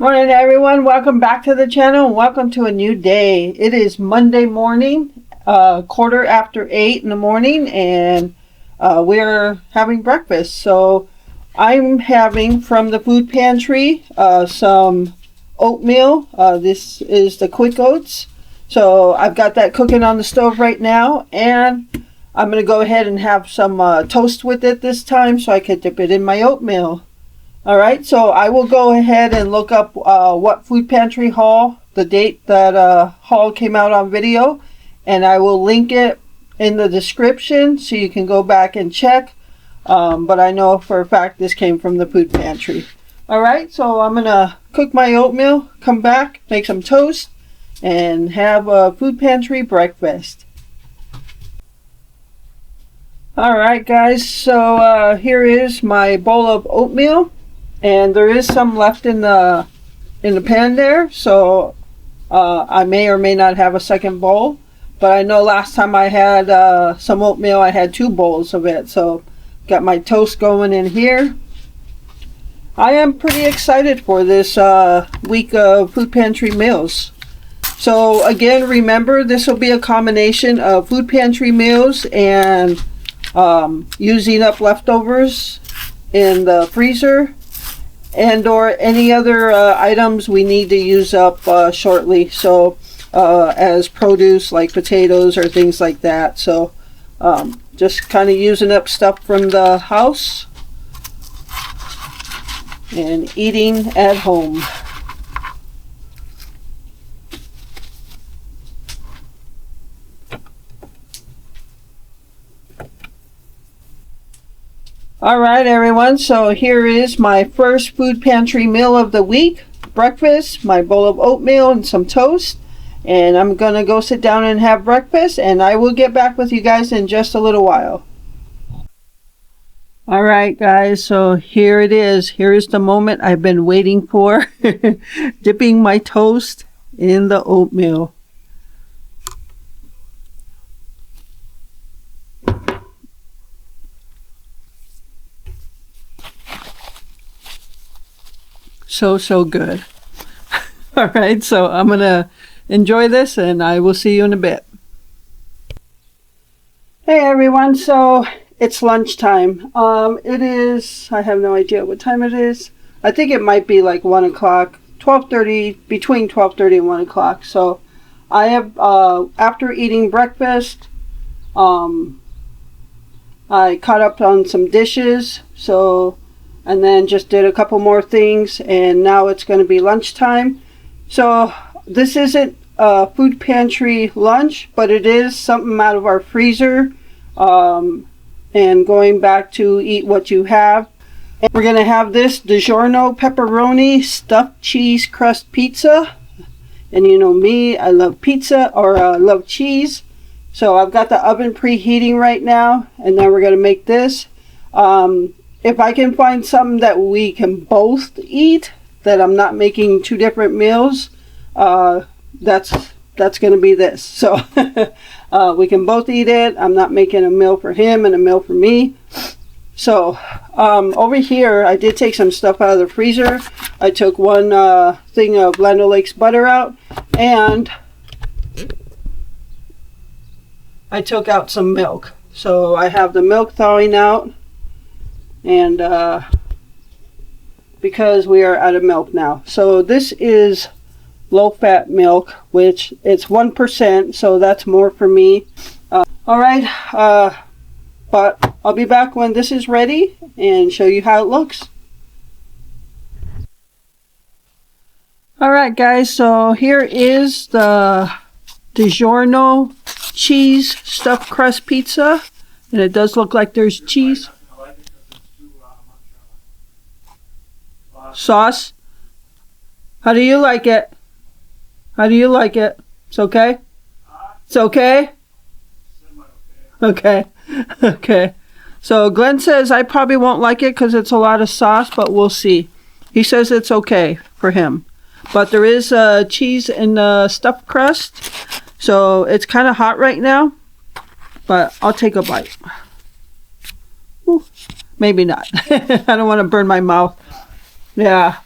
Morning everyone, welcome back to the channel and welcome to a new day. It is Monday morning, 8:15 in the morning, and we're having breakfast. So I'm having from the food pantry some oatmeal. This is the quick oats. So I've got that cooking on the stove right now, and I'm going to go ahead and have some toast with it this time so I can dip it in my oatmeal. Alright, so I will go ahead and look up what food pantry haul, the date that haul came out on video, and I will link it in the description so you can go back and check. But I know for a fact this came from the food pantry. Alright, so I'm going to cook my oatmeal, come back, make some toast, and have a food pantry breakfast. Alright guys, so here is my bowl of oatmeal. And there is some left in the pan there, so I may or may not have a second bowl. But I know last time I had some oatmeal, I had 2 bowls of it. So got my toast going in here. I am pretty excited for this week of food pantry meals. So again, remember, this will be a combination of food pantry meals and using up leftovers in the freezer, and or any other items we need to use up shortly, so as produce like potatoes or things like that. So just kind of using up stuff from the house and eating at home. Alright everyone, so here is my first food pantry meal of the week. Breakfast, my bowl of oatmeal and some toast. And I'm going to go sit down and have breakfast, and I will get back with you guys in just a little while. Alright guys, so here it is. Here is the moment I've been waiting for. Dipping my toast in the oatmeal. So good. All right, so I'm gonna enjoy this and I will see you in a bit. Hey everyone, so it's lunchtime. It is, I have no idea what time it is. I think it might be like 1 o'clock, 12:30, between 12:30 and 1 o'clock. So I have, after eating breakfast, I caught up on some dishes, and then just did a couple more things, and now it's going to be lunchtime. So this isn't a food pantry lunch, but it is something out of our freezer, and going back to eat what you have. And we're going to have this DiGiorno pepperoni stuffed cheese crust pizza. And you know me, I love pizza, or love cheese. So I've got the oven preheating right now, and then we're going to make this. If I can find something that we can both eat, that I'm not making 2 different meals, that's going to be this. So we can both eat it. I'm not making a meal for him and a meal for me. So over here, I did take some stuff out of the freezer. I took one thing of Land O'Lakes butter out, and I took out some milk. So I have the milk thawing out. And because we are out of milk now. So this is low-fat milk, which it's 1%, so that's more for me. Alright, but I'll be back when this is ready and show you how it looks. Alright guys, so here is the DiGiorno cheese stuffed crust pizza, and it does look like there's cheese. Sauce? How do you like it? How do you like it? It's okay? It's okay? Okay. Okay. So Glenn says I probably won't like it because it's a lot of sauce, but we'll see. He says it's okay for him. But there is cheese in the stuffed crust. So it's kind of hot right now. But I'll take a bite. Ooh, maybe not. I don't want to burn my mouth. Yeah.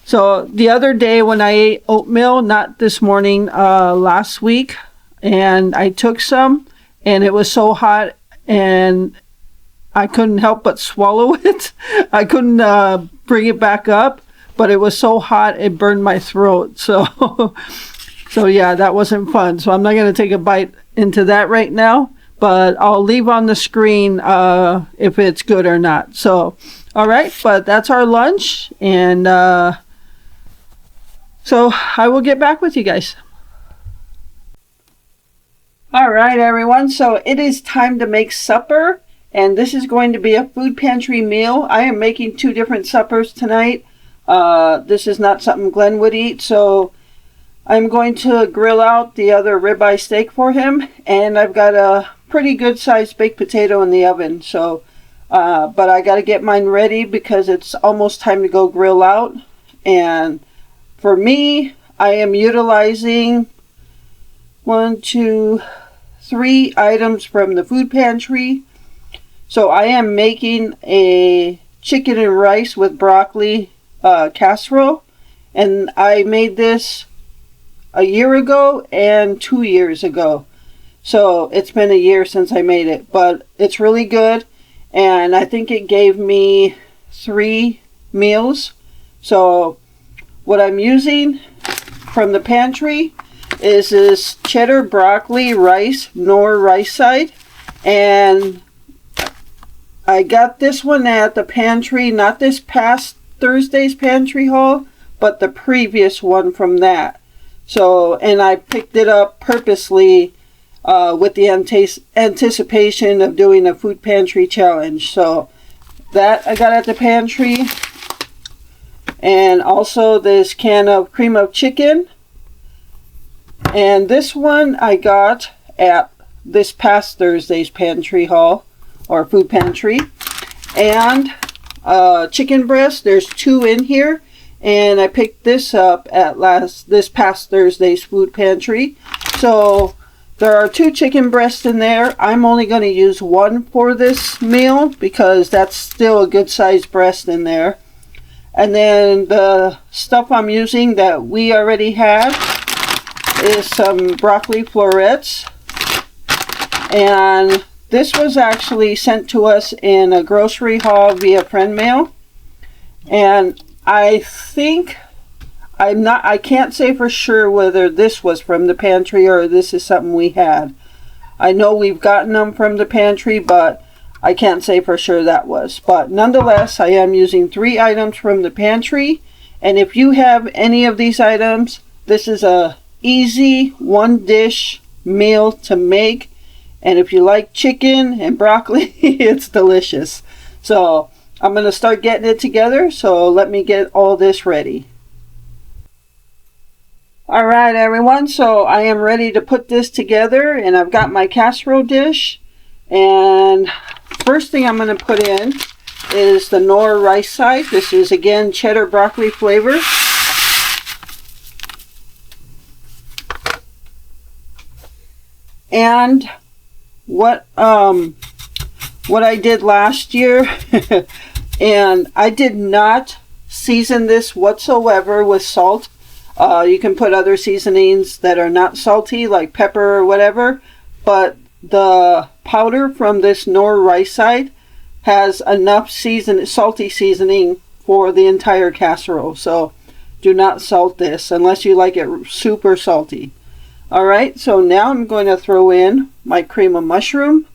So the other day when I ate oatmeal, not this morning, last week, and I took some, and it was so hot, and I couldn't help but swallow it. I couldn't bring it back up, but it was so hot it burned my throat. So, so yeah, that wasn't fun. So I'm not going to take a bite into that right now, but I'll leave on the screen if it's good or not. So, all right, but that's our lunch, and so I will get back with you guys. All right, everyone. So it is time to make supper, and this is going to be a food pantry meal. I am making 2 different suppers tonight. This is not something Glenn would eat, so I'm going to grill out the other ribeye steak for him, and I've got a pretty good sized baked potato in the oven. So, but I got to get mine ready because it's almost time to go grill out. And for me, I am utilizing 1, 2, 3 items from the food pantry. So I am making a chicken and rice with broccoli casserole, and I made this a year ago and 2 years ago. So it's been a year since I made it, but it's really good, and I think it gave me 3 meals. So what I'm using from the pantry is this cheddar broccoli rice, Knorr rice side, and I got this one at the pantry, not this past Thursday's pantry haul, but the previous one from that. So, and I picked it up purposely with the anticipation of doing a food pantry challenge. So that I got at the pantry, and also this can of cream of chicken. And this one I got at this past Thursday's pantry haul, or food pantry. And chicken breast, there's 2 in here, and I picked this up at this past Thursday's food pantry. So there are 2 chicken breasts in there. I'm only going to use 1 for this meal because that's still a good sized breast in there. And then the stuff I'm using that we already had is some broccoli florets, and this was actually sent to us in a grocery haul via friend mail. And I think I can't say for sure whether this was from the pantry or this is something we had. I know we've gotten them from the pantry, but I can't say for sure that was. But nonetheless, I am using 3 items from the pantry, and if you have any of these items, this is a easy 1-dish meal to make. And if you like chicken and broccoli, it's delicious. So I'm going to start getting it together, so let me get all this ready. Alright everyone, so I am ready to put this together, and I've got my casserole dish. And first thing I'm going to put in is the Knorr rice side. This is again cheddar broccoli flavor. And what I did last year, and I did not season this whatsoever with salt. You can put other seasonings that are not salty, like pepper or whatever, but the powder from this Knorr rice side has enough salty seasoning for the entire casserole. So do not salt this unless you like it super salty. Alright, so now I'm going to throw in my cream of mushroom.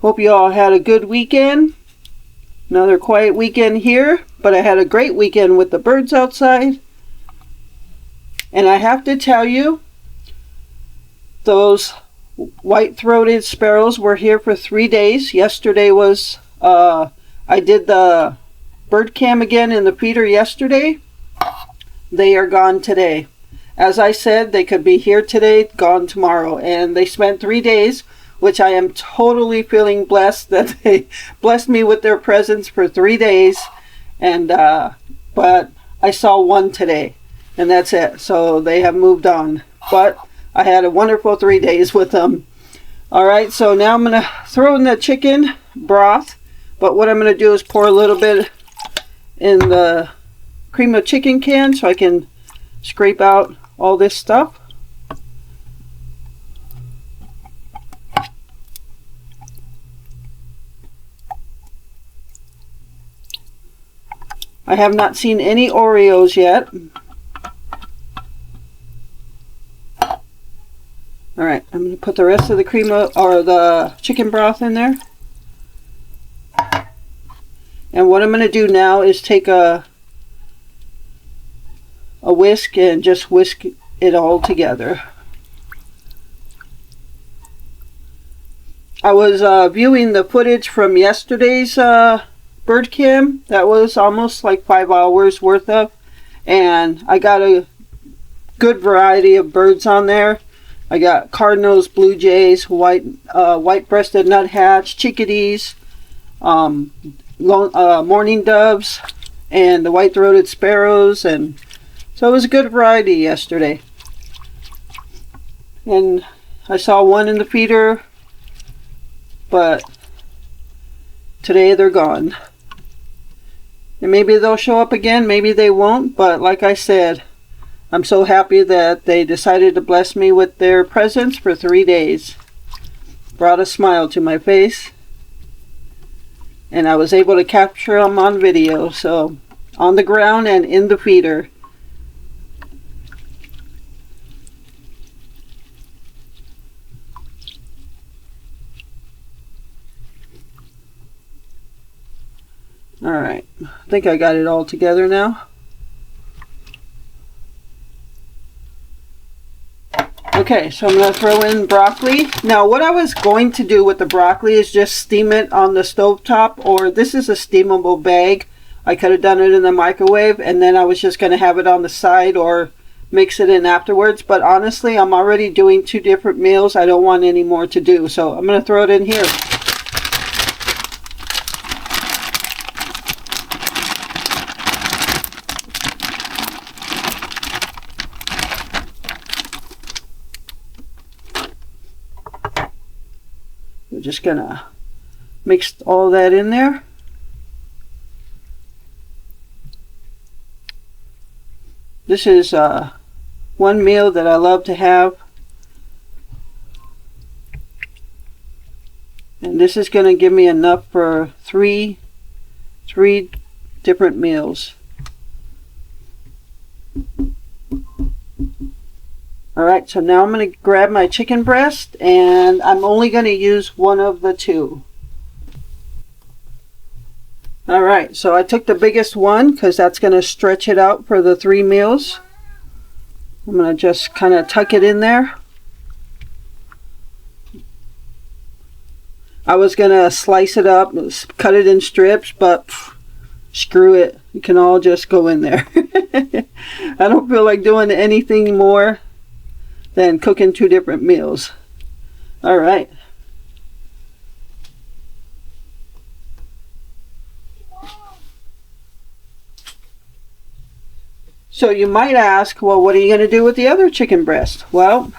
Hope you all had a good weekend. Another quiet weekend here, but I had a great weekend with the birds outside. And I have to tell you, those white-throated sparrows were here for 3 days. Yesterday was, I did the bird cam again in the feeder yesterday. They are gone today. As I said, they could be here today, gone tomorrow. And they spent 3 days, which I am totally feeling blessed that they blessed me with their presence for 3 days. And but I saw one today, and that's it. So they have moved on. But I had a wonderful 3 days with them. Alright, so now I'm going to throw in the chicken broth. But what I'm going to do is pour a little bit in the cream of chicken can so I can scrape out all this stuff. I have not seen any Oreos yet. Alright, I'm going to put the rest of the cream or the chicken broth in there. And what I'm going to do now is take a whisk and just whisk it all together. I was viewing the footage from yesterday's bird cam. That was almost like 5 hours worth of, and I got a good variety of birds on there. I got cardinals, blue jays, white-breasted nuthatch, chickadees, mourning doves, and the white-throated sparrows, and so it was a good variety yesterday. And I saw one in the feeder, but today they're gone. And maybe they'll show up again, maybe they won't, but like I said, I'm so happy that they decided to bless me with their presence for 3 days. Brought a smile to my face, and I was able to capture them on video, so on the ground and in the feeder. Alright, I think I got it all together now. Okay, so I'm going to throw in broccoli. Now what I was going to do with the broccoli is just steam it on the stovetop, or this is a steamable bag. I could have done it in the microwave, and then I was just going to have it on the side or mix it in afterwards. But honestly, I'm already doing 2 different meals. I don't want any more to do, so I'm going to throw it in here. We're just gonna mix all that in there. This is one meal that I love to have, and this is going to give me enough for three different meals. Alright, so now I'm going to grab my chicken breast, and I'm only going to use one of the 2. Alright, so I took the biggest one because that's going to stretch it out for the 3 meals. I'm going to just kind of tuck it in there. I was going to slice it up, cut it in strips, but screw it. You can all just go in there. I don't feel like doing anything more than cooking 2 different meals. Alright. So you might ask, well, what are you going to do with the other chicken breast? Well,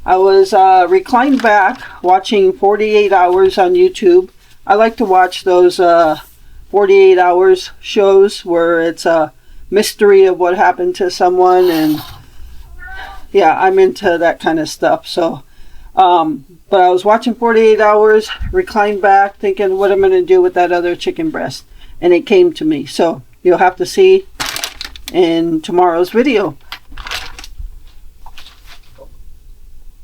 I was reclined back watching 48 Hours on YouTube. I like to watch those 48 Hours shows where it's a mystery of what happened to someone, and yeah, I'm into that kind of stuff. So, but I was watching 48 Hours, reclined back, thinking what I'm going to do with that other chicken breast. And it came to me. So, you'll have to see in tomorrow's video.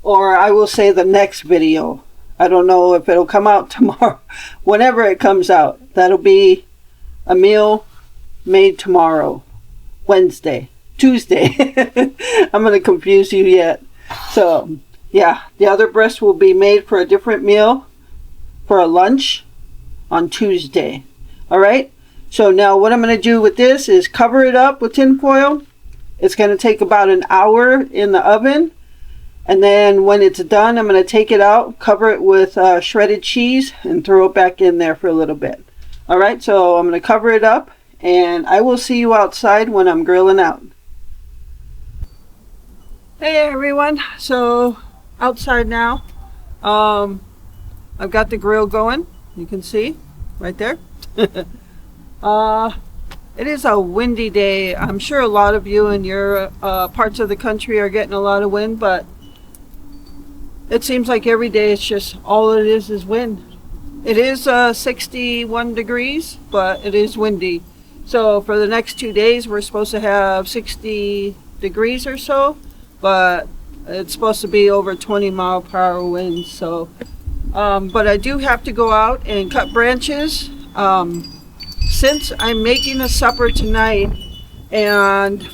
Or I will say the next video. I don't know if it'll come out tomorrow. Whenever it comes out, that'll be a meal made tomorrow, Wednesday. Tuesday. I'm going to confuse you yet. So, yeah, the other breast will be made for a different meal for a lunch on Tuesday. Alright? So now what I'm going to do with this is cover it up with tin foil. It's going to take about an hour in the oven. And then when it's done, I'm going to take it out, cover it with shredded cheese, and throw it back in there for a little bit. Alright, so I'm going to cover it up, and I will see you outside when I'm grilling out. Hey everyone, so outside now. I've got the grill going. You can see right there. It is a windy day. I'm sure a lot of you in your parts of the country are getting a lot of wind, but it seems like every day it's just all it is wind. It is 61 degrees, but it is windy. So for the next 2 days, we're supposed to have 60 degrees or so, but it's supposed to be over 20-mile-per-hour winds. So, but I do have to go out and cut branches. Since I'm making a supper tonight and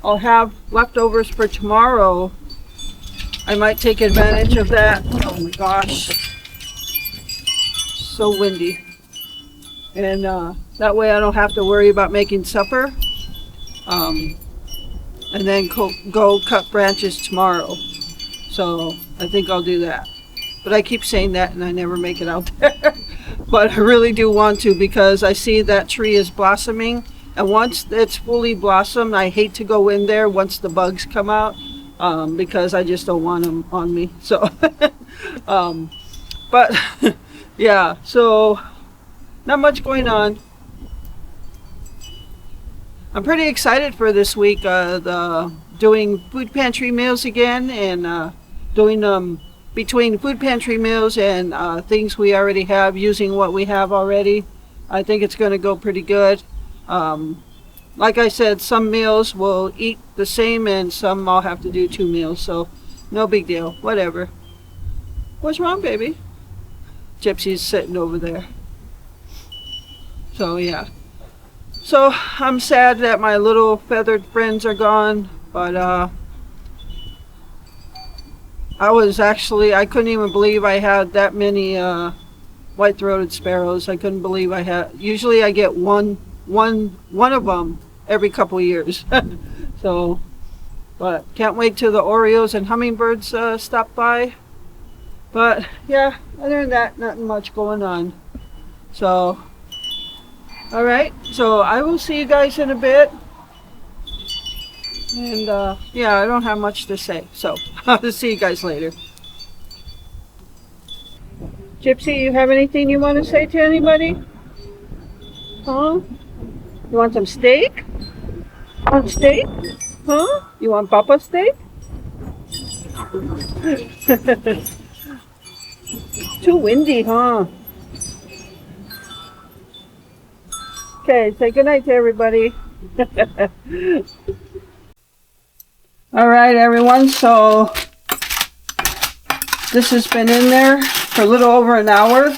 I'll have leftovers for tomorrow, I might take advantage of that. Oh my gosh, so windy. And that way I don't have to worry about making supper. And then go cut branches tomorrow. So I think I'll do that. But I keep saying that and I never make it out there. But I really do want to, because I see that tree is blossoming. And once it's fully blossomed, I hate to go in there once the bugs come out. Because I just don't want them on me. So, but yeah, so not much going on. I'm pretty excited for this week, doing food pantry meals again, and doing between food pantry meals and things we already have, using what we have already. I think it's going to go pretty good. Like I said, some meals will eat the same and some I'll have to do 2 meals, so no big deal, whatever. What's wrong, baby? Gypsy's sitting over there. So yeah. So I'm sad that my little feathered friends are gone, but I couldn't even believe I had that many white-throated sparrows. I couldn't believe I had. Usually I get one of them every couple years. So, but can't wait till the Orioles and hummingbirds stop by. But yeah, other than that, nothing much going on. So, all right. So I will see you guys in a bit. And yeah, I don't have much to say. So I'll see you guys later. Gypsy, you have anything you want to say to anybody? Huh? You want some steak? Want steak? Huh? You want Papa steak? Too windy, huh? Okay, say goodnight to everybody. All right, everyone, so this has been in there for a little over an hour.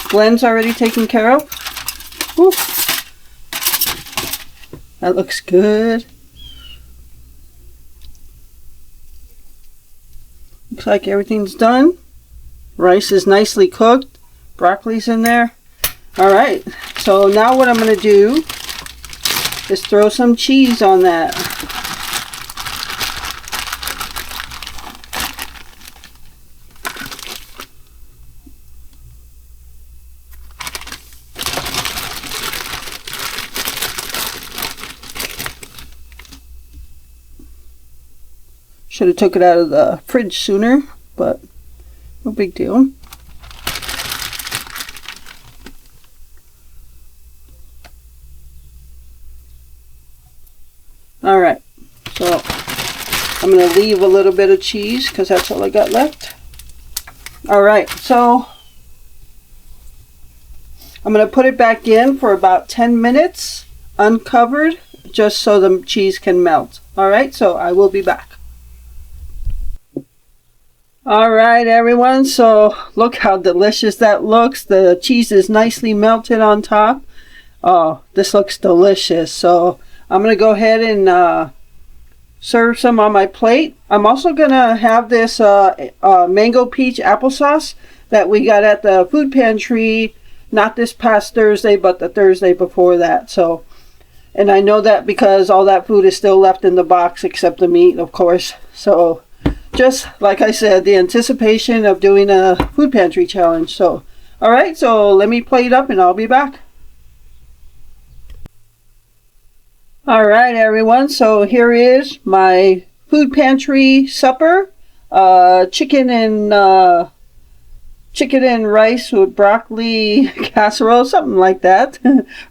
Glenn's already taken care of. Whew. That looks good. Looks like everything's done. Rice is nicely cooked. Broccoli's in there. All right, so now what I'm going to do is throw some cheese on that. Should have took it out of the fridge sooner, but no big deal. Alright, so I'm going to leave a little bit of cheese because that's all I got left. Alright, so I'm going to put it back in for about 10 minutes uncovered, just so the cheese can melt. Alright, so I will be back. Alright everyone, so look how delicious that looks. The cheese is nicely melted on top. Oh, this looks delicious. So I'm going to go ahead and serve some on my plate. I'm also going to have this mango peach applesauce that we got at the food pantry, not this past Thursday, but the Thursday before that. So, and I know that because all that food is still left in the box except the meat, of course. So just like I said, the anticipation of doing a food pantry challenge. So, alright, so let me plate up and I'll be back. Alright everyone, so here is my food pantry supper. chicken and rice with broccoli casserole, something like that.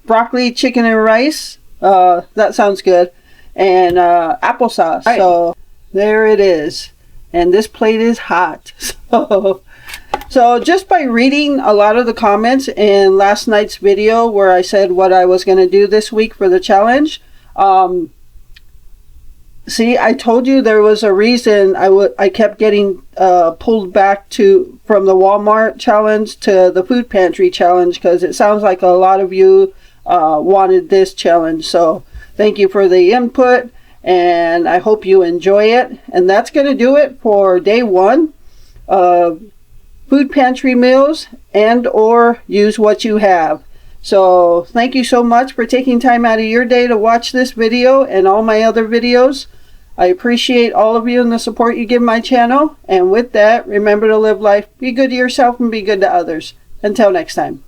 Broccoli, chicken and rice. That sounds good. And applesauce. Right. So there it is. And this plate is hot. So just by reading a lot of the comments in last night's video where I said what I was going to do this week for the challenge, see, I told you there was a reason I kept getting pulled back from the Walmart challenge to the food pantry challenge, because it sounds like a lot of you wanted this challenge. So thank you for the input, and I hope you enjoy it. And that's going to do it for day 1 of food pantry meals, and or use what you have. So thank you so much for taking time out of your day to watch this video and all my other videos. I appreciate all of you and the support you give my channel. And with that, remember to live life, be good to yourself, and be good to others. Until next time.